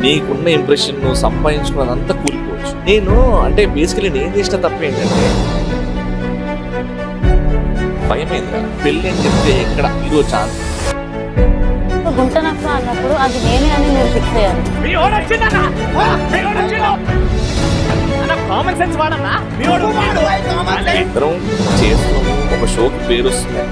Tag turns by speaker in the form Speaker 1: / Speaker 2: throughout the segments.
Speaker 1: నీకున్న ఇంప్రెషన్ నువ్వు సంపాదించుకున్నదంతా కూలిపోవచ్చు. అంటే బేసికలీ నేను చేసిన తప్పు ఏంటంటే భయమైంది. పెళ్ళి అని చెప్తే ఎక్కడ ఇదో ఛాన్స్
Speaker 2: గుంటనప్పుడు అన్నప్పుడు అది నేనే అని మీరు ఫిక్స్ అయ్యారు.
Speaker 1: ఇద్దరం చేస్తున్నాము, ఒక షోకి పేరు వస్తుంది.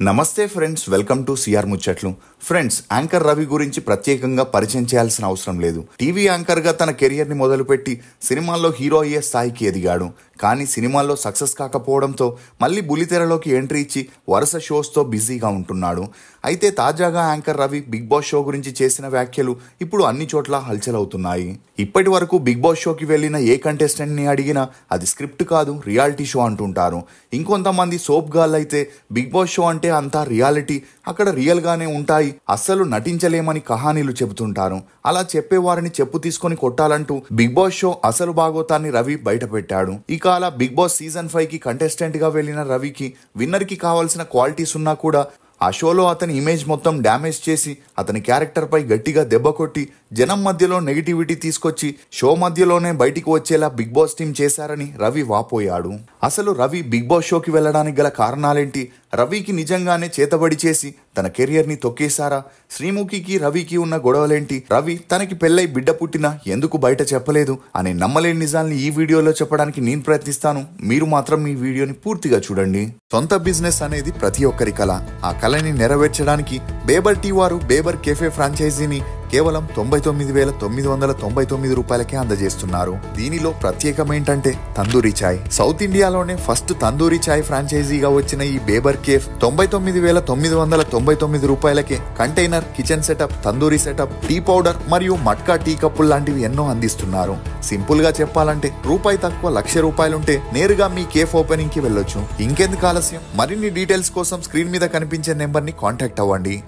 Speaker 3: నమస్తే ఫ్రెండ్స్, వెల్కమ్ టు సిఆర్ ముచ్చట్లు. ఫ్రెండ్స్, యాంకర్ రవి గురించి ప్రత్యేకంగా పరిచయం చేయాల్సిన అవసరం లేదు. టీవీ యాంకర్ గా తన కెరియర్ ని మొదలుపెట్టి సినిమాల్లో హీరో అయ్యే స్థాయికి ఎదిగాడు. కానీ సినిమాల్లో సక్సెస్ కాకపోవడంతో మళ్ళీ బుల్లితెరలోకి ఎంట్రీ ఇచ్చి వరుస షోస్తో బిజీగా ఉంటున్నాడు. అయితే తాజాగా anchor Ravi Bigg Boss show గురించి చేసిన వ్యాఖ్యలు ఇప్పుడు అన్ని చోట్ల హల్చల్ అవుతున్నాయి. ఇప్పటి వరకు బిగ్ బాస్ షోకి వెళ్లిన ఏ కంటెస్టెంట్ ని అడిగినా అది స్క్రిప్ట్ కాదు, రియాలిటీ షో అంటుంటారు. ఇంకొంతమంది సోప్ గాళ్ళు అయితే బిగ్ బాస్ షో అంటే అంతా రియాలిటీ, అక్కడ రియల్ గానే ఉంటాయి, అస్సలు నటించలేమని కహానీలు చెబుతుంటారు. అలా చెప్పేవారిని చెప్పు తీసుకొని కొట్టాలంటూ బిగ్ బాస్ షో అసలు భాగోతాన్ని రవి బయటపెట్టాడు. ఇక అలా బిగ్ బాస్ సీజన్ 5 కి కంటెస్టెంట్ గా వెళ్లిన రవికి విన్నర్ కి కావాల్సిన క్వాలిటీస్ ఉన్నా కూడా ఆ షోలో అతని ఇమేజ్ మొత్తం డ్యామేజ్ చేసి అతని క్యారెక్టర్ పై గట్టిగా దెబ్బ కొట్టి జనం మధ్యలో నెగిటివిటీ తీసుకొచ్చి షో మధ్యలోనే బయటికి వచ్చేలా బిగ్ బాస్ టీం చేశారని రవి వాపోయాడు. అసలు రవి బిగ్ బాస్ షోకి వెళ్లడానికి గల కారణాలేంటి? రవికి నిజంగానే చేతబడి చేసి తన కెరియర్ ని తొక్కేశారా? శ్రీముఖికి రవికి ఉన్న గొడవలేంటి? రవి తనకి పెళ్ళై బిడ్డ పుట్టినా ఎందుకు బయట చెప్పలేదు అనే నమ్మలేని నిజాల్ని ఈ వీడియోలో చెప్పడానికి నేను ప్రయత్నిస్తాను. మీరు మాత్రం ఈ వీడియోని పూర్తిగా చూడండి. సొంత బిజినెస్ అనేది ప్రతి ఒక్కరి కల. ఆ కళని నెరవేర్చడానికి బేబర్ టీ వారు బేబర్ కెఫే ఫ్రాంచైజీని కేవలం 99,999 రూపాయలకే అందజేస్తున్నారు. దీనిలో ప్రత్యేకమేంటంటే తందూరి చాయ్. సౌత్ ఇండియాలోనే ఫస్ట్ తందూరి చాయ్ ఫ్రాంచైజీగా వచ్చిన ఈ బేబర్ కేఫ్ 99,999 రూపాయలకే container, kitchen setup, tandoori setup, tea powder మరియు మట్కా టీ కప్పులు లాంటివి ఎన్నో అందిస్తున్నారు. సింపుల్ గా చెప్పాలంటే రూపాయి తక్కువ ₹1,00,000 నేరుగా మీ కేఫ్ ఓపెనింగ్ కి వెళ్ళొచ్చు. ఇంకెందుకు ఆలస్యం? మరిన్ని డీటెయిల్స్ కోసం స్క్రీన్ మీద కనిపించే నెంబర్ ని కాంటాక్ట్ అవ్వండి.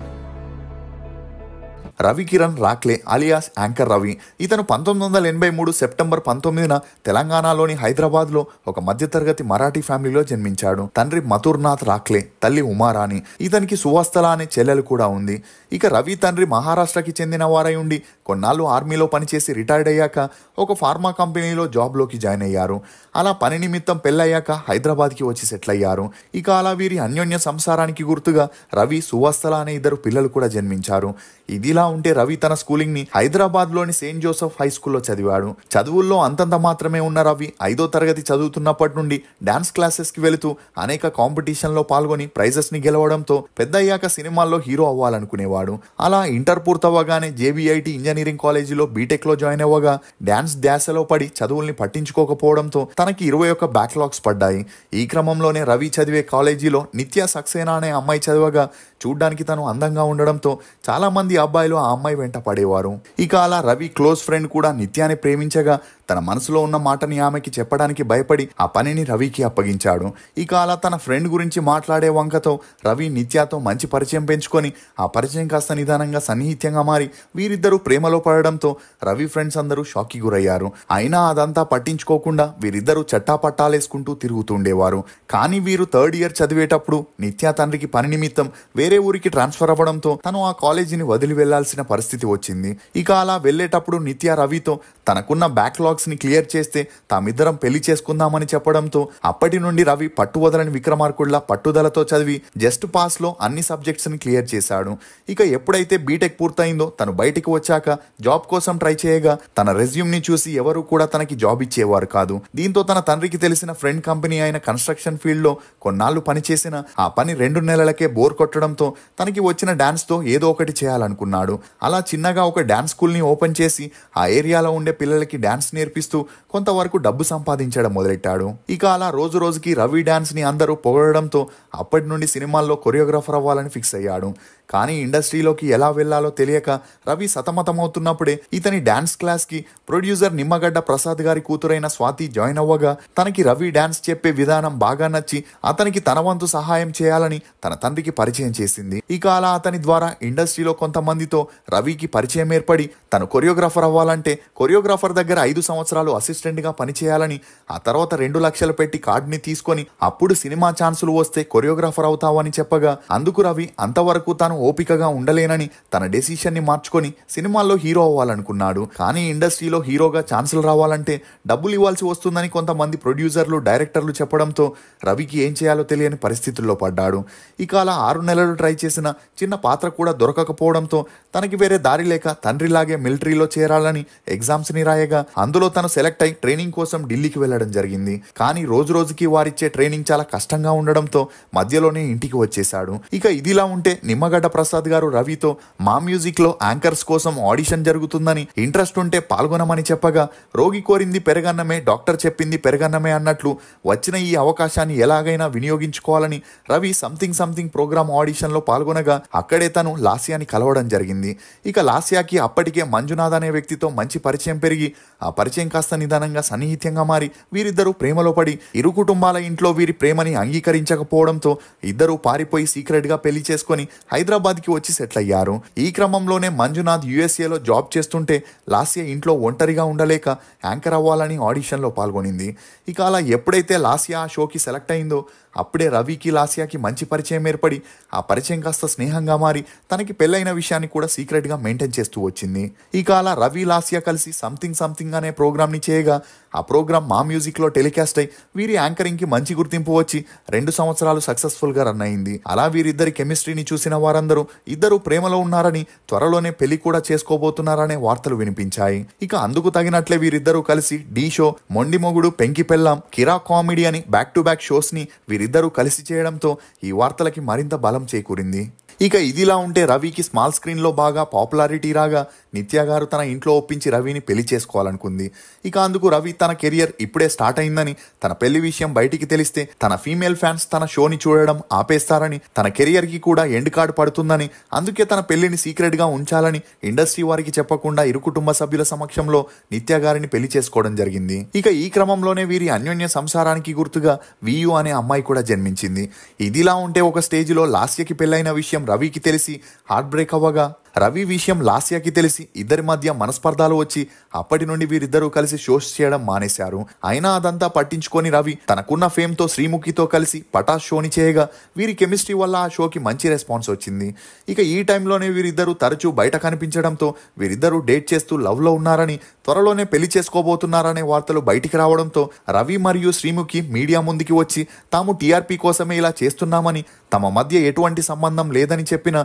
Speaker 3: Ravi Kiran Rakle alias anchor Ravi. ఇతను 1983 సెప్టెంబర్ 19న తెలంగాణలోని హైదరాబాద్లో ఒక మధ్యతరగతి మరాఠీ ఫ్యామిలీలో జన్మించాడు. తండ్రి మథుర్నాథ్ రాక్లే, తల్లి ఉమారాణి. ఇతనికి సువస్తల అనే చెల్లెలు కూడా ఉంది. ఇక రవి తండ్రి మహారాష్ట్రకి చెందిన వారై ఉండి కొన్నాళ్ళు ఆర్మీలో పనిచేసి రిటైర్డ్ అయ్యాక ఒక ఫార్మా కంపెనీలో జాబ్లోకి జాయిన్ అయ్యారు. అలా పని నిమిత్తం పెళ్ళయ్యాక హైదరాబాద్కి వచ్చి సెటిల్ అయ్యారు. ఇక అలా వీరి అన్యోన్య సంసారానికి గుర్తుగా రవి, సువస్తల అనే 2 పిల్లలు కూడా జన్మించారు. ఇదిలా ఉంటే రవి తన స్కూలింగ్ ని హైదరాబాద్ లోని సెయింట్ జోసెఫ్ హై స్కూల్లో చదివాడు. చదువుల్లో అంతంత మాత్రమే ఉన్న రవి 5వ తరగతి చదువుతున్నప్పటి నుండి డాన్స్ క్లాసెస్ కి వెళుతూ అనేక కాంపిటీషన్ లో పాల్గొని ప్రైజెస్ ని గెలవడంతో పెద్దయ్యాక సినిమాల్లో హీరో అవ్వాలనుకునేవాడు. అలా ఇంటర్ పూర్తవగానే జేబీఐటీ ఇంజనీరింగ్ కాలేజీలో బీటెక్ లో జాయిన్ అవ్వగా డాన్స్ ధ్యాసలో పడి చదువుల్ని పట్టించుకోకపోవడంతో తనకి 21 బ్యాక్లాగ్స్ పడ్డాయి. ఈ క్రమంలోనే రవి చదివే కాలేజీలో నిత్య సక్సేనా అనే అమ్మాయి చదవగా చూడ్డానికి తను అందంగా ఉండడంతో చాలా మంది అబ్బాయిలు ఆ అమ్మాయి వెంట పడేవారు. ఇక అలా రవి క్లోజ్ ఫ్రెండ్ కూడా నిత్యాన్ని ప్రేమించగా తన మనసులో ఉన్న మాటని ఆమెకి చెప్పడానికి భయపడి ఆ పనిని రవికి అప్పగించాడు. ఇక అలా తన ఫ్రెండ్ గురించి మాట్లాడే వంకతో రవి నిత్యతో మంచి పరిచయం పెంచుకొని ఆ పరిచయం కాస్త నిదానంగా సన్నిహిత్యంగా మారి వీరిద్దరూ ప్రేమలో పడడంతో రవి ఫ్రెండ్స్ అందరూ షాక్కి గురయ్యారు. అయినా అదంతా పట్టించుకోకుండా వీరిద్దరూ చట్టాపట్టాలేసుకుంటూ తిరుగుతుండేవారు. కానీ వీరు 3rd ఇయర్ చదివేటప్పుడు నిత్య తండ్రికి పని నిమిత్తం వేరే ఊరికి ట్రాన్స్ఫర్ అవ్వడంతో తను ఆ కాలేజీని వదిలి వెళ్లాల్సిన పరిస్థితి వచ్చింది. ఇక అలా వెళ్లేటప్పుడు నిత్య రవితో తనకున్న బ్యాక్లాగ్స్ ని క్లియర్ చేస్తే తామిద్దరం పెళ్లి చేసుకుందామని చెప్పడంతో అప్పటి నుండి రవి పట్టువదలని విక్రమార్కుడిలా పట్టుదలతో చదివి జస్ట్ పాస్ లో అన్ని సబ్జెక్ట్స్ ని క్లియర్ చేశాడు. ఇక ఎప్పుడైతే బీటెక్ పూర్తయిందో తను బయటికి వచ్చాక జాబ్ కోసం ట్రై చేయగా తన రెజ్యూమ్ ని చూసి ఎవరు కూడా తనకి జాబ్ ఇచ్చేవారు కాదు. దీంతో తన తండ్రికి తెలిసిన ఫ్రెండ్ కంపెనీ అయిన కన్స్ట్రక్షన్ ఫీల్డ్ లో కొన్నాళ్లు పనిచేసిన ఆ పని 2 నెలలకే బోర్ కొట్టడంతో తనకి వచ్చిన డాన్స్ తో ఏదో ఒకటి చేయాలనుకున్నాడు. అలా చిన్నగా ఒక డాన్స్ స్కూల్ ని ఓపెన్ చేసి ఆ ఏరియాలో ఉండే పిల్లలకి డాన్స్ నేర్పిస్తూ కొంతవరకు డబ్బు సంపాదించడం మొదలెట్టాడు. ఇక అలా రోజు రోజుకి రవి డాన్స్ ని అందరూ పొగడడంతో అప్పటి నుండి సినిమాల్లో కొరియోగ్రాఫర్ అవ్వాలని ఫిక్స్ అయ్యాడు. కానీ ఇండస్ట్రీలోకి ఎలా వెళ్లాలో తెలియక రవి సతమతమవుతున్నప్పుడే ఇతని డాన్స్ క్లాస్ కి ప్రొడ్యూసర్ నిమ్మగడ్డ ప్రసాద్ గారి కూతురైన స్వాతి జాయిన్ అవ్వగా తనకి రవి డాన్స్ చెప్పే విధానం బాగా నచ్చి అతనికి తన వంతు సహాయం చేయాలని తన తండ్రికి పరిచయం చేసింది. ఇక అలా అతని ద్వారా ఇండస్ట్రీలో కొంతమందితో రవికి పరిచయం ఏర్పడి తను కొరియోగ్రాఫర్ అవ్వాలంటే కొరియోగ్రాఫర్ దగ్గర 5 సంవత్సరాలు అసిస్టెంట్గా పనిచేయాలని, ఆ తర్వాత 2 లక్షలు పెట్టి కార్డుని తీసుకొని అప్పుడు సినిమా ఛాన్సులు వస్తే కొరియోగ్రాఫర్ అవుతావని చెప్పగా అందుకు రవి అంతవరకు తాను ఓపికగా ఉండలేనని తన డెసిషన్ని మార్చుకొని సినిమాల్లో హీరో అవ్వాలనుకున్నాడు. కానీ ఇండస్ట్రీలో హీరోగా ఛాన్సులు రావాలంటే డబ్బులు ఇవ్వాల్సి వస్తుందని కొంతమంది ప్రొడ్యూసర్లు, డైరెక్టర్లు చెప్పడంతో రవికి ఏం చేయాలో తెలియని పరిస్థితుల్లో పడ్డాడు. ఇక అలా 6 నెలలు ట్రై చేసిన చిన్న పాత్ర కూడా దొరకకపోవడంతో తనకి వేరే దారి లేక తండ్రిలాగే మిలిటరీలో చేరాలని ఎగ్జామ్స్ని రాయగా అందులో తను సెలెక్ట్ అయి ట్రైనింగ్ కోసం ఢిల్లీకి వెళ్లడం జరిగింది. కానీ రోజు రోజుకి వారిచ్చే ట్రైనింగ్ చాలా కష్టంగా ఉండడంతో మధ్యలోనే ఇంటికి వచ్చేశాడు. ఇక ఇదిలా ఉంటే నిమ్మగడ్డ ప్రసాద్ గారు రవితో మా మ్యూజిక్ లో యాంకర్స్ కోసం ఆడిషన్ జరుగుతుందని, ఇంట్రెస్ట్ ఉంటే పాల్గొనమని చెప్పగా రోగి కోరింది పెరగన్నమే, డాక్టర్ చెప్పింది పెరగన్నమే అన్నట్లు వచ్చిన ఈ అవకాశాన్ని ఎలాగైనా వినియోగించుకోవాలని రవి సంథింగ్ ప్రోగ్రామ్ ఆడిషన్ లో పాల్గొనగా అక్కడే తను లాస్యాని కలవడం జరిగింది. ఇక లాస్యాకి అప్పటికే మంజునాథ్ అనే వ్యక్తితో మంచి పరిచయం పెరిగి ఆ పరిచయం కాస్త నిదానంగా సన్నిహిత్యంగా మారి వీరిద్దరూ ప్రేమలో పడి ఇరు కుటుంబాల ఇంట్లో వీరి ప్రేమని అంగీకరించకపోవడంతో ఇద్దరూ పారిపోయి సీక్రెట్ గా పెళ్లి చేసుకుని హైదరాబాద్ కి వచ్చి సెటిల్ అయ్యారు. ఈ క్రమంలోనే మంజునాథ్ యుఎస్ఏలో జాబ్ చేస్తుంటే లాస్య ఇంట్లో ఒంటరిగా ఉండలేక యాంకర్ అవ్వాలని ఆడిషన్ లో పాల్గొనింది. ఇక అలా ఎప్పుడైతే లాస్య ఆ షోకి సెలెక్ట్ అయిందో అప్పుడే రవికి లాస్యాకి మంచి పరిచయం ఏర్పడి ఆ పరిచయం కాస్త స్నేహంగా మారి తనకి పెళ్ళైన విషయాన్ని కూడా సీక్రెట్ గా మెయింటైన్ చేస్తూ వచ్చింది. ఇక అలా రవి లాస్య కలిసి సంథింగ్ అనే ప్రోగ్రామ్ ని చేయగా ఆ ప్రోగ్రామ్ మా మ్యూజిక్ లో టెలికాస్ట్ అయి వీరి యాంకరింగ్ కి మంచి గుర్తింపు వచ్చి 2 సంవత్సరాలు సక్సెస్ఫుల్ గా రన్ అయింది. అలా వీరిద్దరి కెమిస్ట్రీని చూసిన వారందరూ ఇద్దరు ప్రేమలో ఉన్నారని, త్వరలోనే పెళ్లి కూడా చేసుకోబోతున్నారనే వార్తలు వినిపించాయి. ఇక అందుకు తగినట్లే వీరిద్దరూ కలిసి ఢీ షో, మొండి మొగుడు, పెంకి పెళ్ళాం, కిరా కామెడీ అని బ్యాక్ టు బ్యాక్ షోస్ ని వీరిద్దరూ కలిసి చేయడంతో ఈ వార్తలకి మరింత బలం చేకూరింది. ఇక ఇదిలా ఉంటే రవికి స్మాల్ స్క్రీన్ లో బాగా పాపులారిటీ రాగా నిత్య గారు తన ఇంట్లో ఒప్పించి రవిని పెళ్లి చేసుకోవాలనుకుంది. ఇక అందుకు రవి తన కెరియర్ ఇప్పుడే స్టార్ట్ అయిందని, తన పెళ్లి విషయం బయటికి తెలిస్తే తన ఫీమేల్ ఫ్యాన్స్ తన షోని చూడడం ఆపేస్తారని, తన కెరియర్ కి కూడా ఎండ్ కార్డ్ పడుతుందని, అందుకే తన పెళ్లిని సీక్రెట్ గా ఉంచాలని ఇండస్ట్రీ వారికి చెప్పకుండా ఇరు కుటుంబ సభ్యుల సమక్షంలో నిత్య గారిని పెళ్లి చేసుకోవడం జరిగింది. ఇక ఈ క్రమంలోనే వీరి అన్యోన్య సంసారానికి గుర్తుగా వియు అనే అమ్మాయి కూడా జన్మించింది. ఇదిలా ఉంటే ఒక స్టేజ్ లో లాస్యకి పెళ్లైన విషయం రవికి తెలిసి హార్ట్ బ్రేక్ అవ్వగా రవి విషయం లాస్యాకి తెలిసి ఇద్దరి మధ్య మనస్పర్ధాలు వచ్చి అప్పటి నుండి వీరిద్దరూ కలిసి షోస్ చేయడం మానేశారు. అయినా అదంతా పట్టించుకొని రవి తనకున్న ఫేమ్ తో శ్రీముఖితో కలిసి పటాస్ షోని చేయగా వీరి కెమిస్ట్రీ వల్ల ఆ షోకి మంచి రెస్పాన్స్ వచ్చింది. ఇక ఈ టైంలోనే వీరిద్దరూ తరచూ బయట కనిపించడంతో వీరిద్దరూ డేట్ చేస్తూ లవ్ లో ఉన్నారని, త్వరలోనే పెళ్లి చేసుకోబోతున్నారనే వార్తలు బయటికి రావడంతో రవి మరియు శ్రీముఖి మీడియా ముందుకి వచ్చి తాము టీఆర్పీ కోసమే ఇలా చేస్తున్నామని, తమ మధ్య ఎటువంటి సంబంధం లేదని చెప్పినా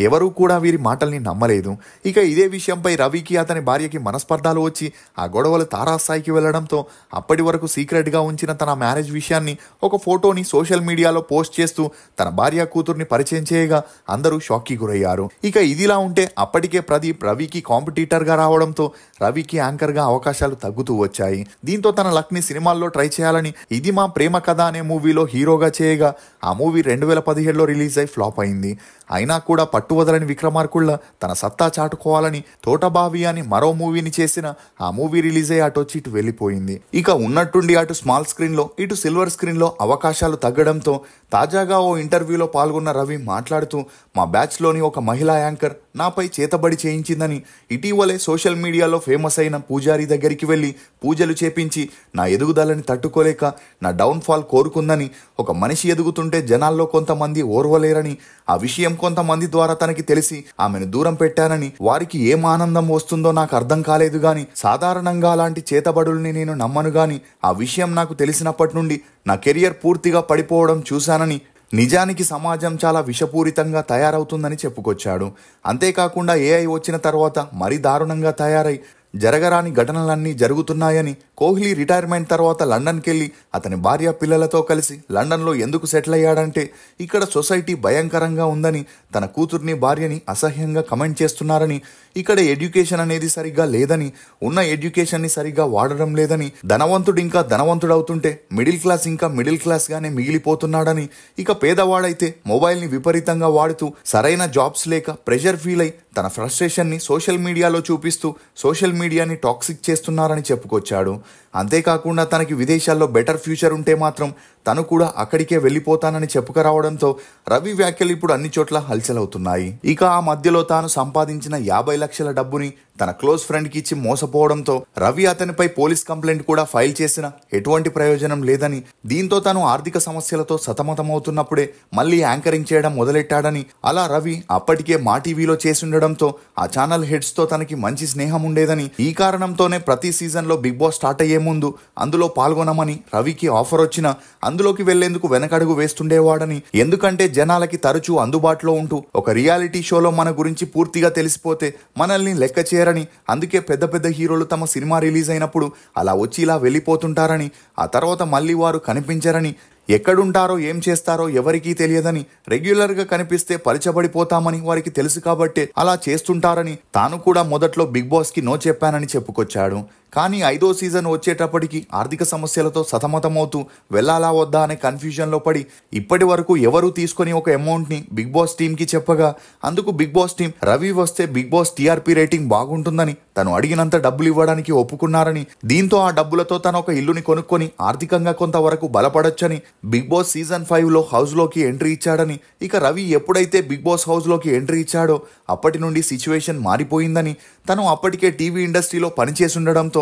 Speaker 3: ఎవరూ కూడా వీరి మాటల్ని నమ్మలేదు. ఇక ఇదే విషయంపై రవికి అతని భార్యకి మనస్పర్ధాలు వచ్చి ఆ గొడవలు తారాస్థాయికి వెళ్లడంతో అప్పటి వరకు సీక్రెట్ గా ఉంచిన తన మ్యారేజ్ విషయాన్ని ఒక ఫోటోని సోషల్ మీడియాలో పోస్ట్ చేస్తూ తన భార్య కూతుర్ని పరిచయం చేయగా అందరూ షాక్ కి గురయ్యారు. ఇక ఇదిలా ఉంటే అప్పటికే ప్రదీప్ రవికి కాంపిటీటర్ గా రావడంతో రవికి యాంకర్ గా అవకాశాలు తగ్గుతూ వచ్చాయి. దీంతో తన లక్ ని సినిమాల్లో ట్రై చేయాలని ఇది మా ప్రేమ కథ అనే మూవీలో హీరోగా చేయగా ఆ మూవీ 2017లో రిలీజ్ అయి ఫ్లాప్ అయింది. అయినా కూడా పట్టువదలని విక్రమార్కుళ్ళ తన సత్తా చాటుకోవాలని తోటబావి అని మరో మూవీని చేసిన ఆ మూవీ రిలీజ్ అయ్యి అటు వచ్చి ఇటు వెళ్ళిపోయింది. ఇక ఉన్నట్టుండి అటు స్మాల్ స్క్రీన్ లో ఇటు సిల్వర్ స్క్రీన్ లో అవకాశాలు తగ్గడంతో తాజాగా ఓ ఇంటర్వ్యూలో పాల్గొన్న రవి మాట్లాడుతూ మా బ్యాచ్ లోని ఒక మహిళా యాంకర్ నాపై చేతబడి చేయించిందని, ఇటీవలే సోషల్ మీడియాలో ఫేమస్ అయిన పూజారి దగ్గరికి వెళ్ళి పూజలు చేపించి నా ఎదుగుదలని తట్టుకోలేక నా డౌన్ ఫాల్ కోరుకుందని, ఒక మనిషి ఎదుగుతుంటే జనాల్లో కొంతమంది ఓర్వలేరని, ఆ విషయం కొంతమంది ద్వారా తనకి తెలిసి ఆమెను దూరం పెట్టానని, వారికి ఏం ఆనందం వస్తుందో నాకు అర్థం కాలేదు గాని సాధారణంగా అలాంటి చేతబడుల్ని నేను నమ్మను గాని ఆ విషయం నాకు తెలిసినప్పటి నుండి నా కెరియర్ పూర్తిగా పడిపోవడం చూశానని, నిజానికి సమాజం చాలా విషపూరితంగా తయారవుతుందని చెప్పుకొచ్చాడు. అంతేకాకుండా ఏఐ వచ్చిన తర్వాత మరీ దారుణంగా తయారై జరగరాని ఘటనలన్నీ జరుగుతున్నాయని, కోహ్లీ రిటైర్మెంట్ తర్వాత లండన్కి వెళ్ళి అతని భార్య పిల్లలతో కలిసి లండన్లో ఎందుకు సెటిల్ అయ్యాడంటే ఇక్కడ సొసైటీ భయంకరంగా ఉందని, తన కూతుర్ని భార్యని అసహ్యంగా కమెంట్ చేస్తున్నారని, ఇక్కడ ఎడ్యుకేషన్ అనేది సరిగ్గా లేదని, ఉన్న ఎడ్యుకేషన్ని సరిగ్గా వాడడం లేదని, ధనవంతుడు ఇంకా ధనవంతుడవుతుంటే మిడిల్ క్లాస్ ఇంకా మిడిల్ క్లాస్ గానే మిగిలిపోతున్నాడని, ఇక పేదవాడైతే మొబైల్ని విపరీతంగా వాడుతూ సరైన జాబ్స్ లేక ప్రెషర్ ఫీల్ అయి తన ఫ్రస్ట్రేషన్ని సోషల్ మీడియాలో చూపిస్తూ సోషల్ మీడియాని టాక్సిక్ చేస్తున్నారని చెప్పుకొచ్చాడు. అంతేకాకుండా తనకి విదేశాల్లో బెటర్ ఫ్యూచర్ ఉంటే మాత్రం తను కూడా అక్కడికే వెళ్ళిపోతానని చెప్పుకురావడంతో రవి వ్యాఖ్యలు ఇప్పుడు అన్ని చోట్ల హల్చలవుతున్నాయి. ఇక ఆ మధ్యలో తాను సంపాదించిన 50 లక్షల డబ్బుని తన క్లోజ్ ఫ్రెండ్కి ఇచ్చి మోసపోవడంతో రవి అతనిపై పోలీస్ కంప్లైంట్ కూడా ఫైల్ చేసినా ఎటువంటి ప్రయోజనం లేదని, దీంతో తాను ఆర్థిక సమస్యలతో సతమతమవుతున్నప్పుడే మళ్ళీ యాంకరింగ్ చేయడం మొదలెట్టాడని, అలా రవి అప్పటికే మా టీవీలో చేసుండడంతో ఆ ఛానల్ హెడ్స్ తో తనకి మంచి స్నేహం ఉండేదని, ఈ కారణంతోనే ప్రతి సీజన్ లో బిగ్ బాస్ స్టార్ట్ అయ్యే ముందు అందులో పాల్గొనమని రవికి ఆఫర్ వచ్చినా అందులోకి వెళ్లేందుకు వెనకడుగు వేస్తుండేవాడని, ఎందుకంటే జనాలకి తరచూ అందుబాటులో ఉంటూ ఒక రియాలిటీ షోలో మన గురించి పూర్తిగా తెలిసిపోతే మనల్ని లెక్క చేయరని, అందుకే పెద్ద పెద్ద హీరోలు తమ సినిమా రిలీజ్ అయినప్పుడు అలా వచ్చి ఇలా వెళ్ళిపోతుంటారని, ఆ తర్వాత మళ్ళీ వారు కనిపించరని, ఎక్కడుంటారో ఏం చేస్తారో ఎవరికీ తెలియదని, రెగ్యులర్గా కనిపిస్తే పలిచబడిపోతామని వారికి తెలుసు కాబట్టే అలా చేస్తుంటారని తాను కూడా మొదట్లో బిగ్ బాస్కి నో చెప్పానని చెప్పుకొచ్చాడు. కానీ 5వ సీజన్ వచ్చేటప్పటికి ఆర్థిక సమస్యలతో సతమతమవుతూ వెళ్లాలా వద్దా అనే కన్ఫ్యూజన్లో పడి ఇప్పటి వరకు ఎవరూ తీసుకొని ఒక అమౌంట్ని బిగ్ బాస్ టీంకి చెప్పగా, అందుకు బిగ్ బాస్ టీం రవి వస్తే బిగ్ బాస్ టీఆర్పీ రేటింగ్ బాగుంటుందని తను అడిగినంత డబ్బులు ఇవ్వడానికి ఒప్పుకున్నారని, దీంతో ఆ డబ్బులతో తను ఒక ఇల్లుని కొనుక్కొని ఆర్థికంగా కొంతవరకు బలపడొచ్చని బిగ్ బాస్ సీజన్ 5లో హౌస్లోకి ఎంట్రీ ఇచ్చాడని, ఇక రవి ఎప్పుడైతే బిగ్ బాస్ హౌస్లోకి ఎంట్రీ ఇచ్చాడో అప్పటి నుండి సిచ్యువేషన్ మారిపోయిందని, తను అప్పటికే టీవీ ఇండస్ట్రీలో పనిచేస్తుండడంతో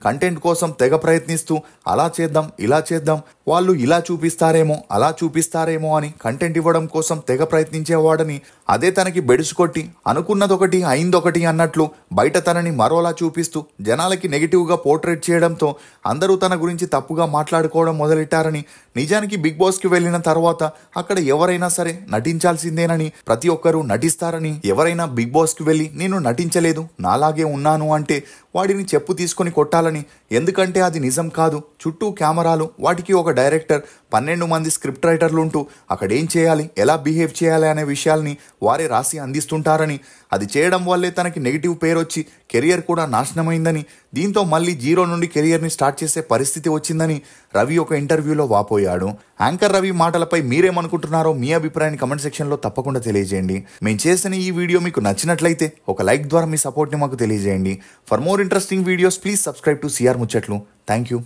Speaker 3: కంటెంట్ కోసం తెగ ప్రయత్నిస్తూ అలా చేద్దాం ఇలా చేద్దాం, వాళ్ళు ఇలా చూపిస్తారేమో అలా చూపిస్తారేమో అని కంటెంట్ ఇవ్వడం కోసం తెగ ప్రయత్నించేవాడని, అదే తనకి బెడుసుకొట్టి అనుకున్నదొకటి అయిందొకటి అన్నట్లు బయట తనని మరోలా చూపిస్తూ జనాలకి నెగిటివ్గా పోర్ట్రేట్ చేయడంతో అందరూ తన గురించి తప్పుగా మాట్లాడుకోవడం మొదలెట్టారని, నిజానికి బిగ్ బాస్కి వెళ్ళిన తర్వాత అక్కడ ఎవరైనా సరే నటించాల్సిందేనని, ప్రతి ఒక్కరూ నటిస్తారని, ఎవరైనా బిగ్ బాస్కి వెళ్ళి నేను నటించలేదు నాలాగే ఉన్నాను అంటే వాడిని చెప్పు తీసుకొని కొట్టాలని, ఎందుకంటే అది నిజం కాదు. చుట్టూ కెమెరాలు, వాటికి ఒక డైరెక్టర్, 12 మంది స్క్రిప్ట్ రైటర్లు ఉంటూ అక్కడేం చేయాలి ఎలా బిహేవ్ చేయాలి అనే విషయాల్ని వారే రాసి అందిస్తుంటారని, అది చేయడం వల్లే తనకి నెగిటివ్ పేరు వచ్చి కెరియర్ కూడా నాశనమైందని, దీంతో మళ్ళీ జీరో నుండి కెరియర్ని స్టార్ట్ చేసే పరిస్థితి వచ్చిందని రవి ఒక ఇంటర్వ్యూలో వాపోయాడు. యాంకర్ రవి మాటలపై మీరేమనుకుంటున్నారో మీ అభిప్రాయాన్ని కమెంట్ సెక్షన్లో తప్పకుండా తెలియజేయండి. మేము చేసిన ఈ వీడియో మీకు నచ్చినట్లయితే ఒక లైక్ ద్వారా మీ సపోర్ట్ని మాకు తెలియజేయండి. For more interesting videos please subscribe to CR Muchatlu. Thank you.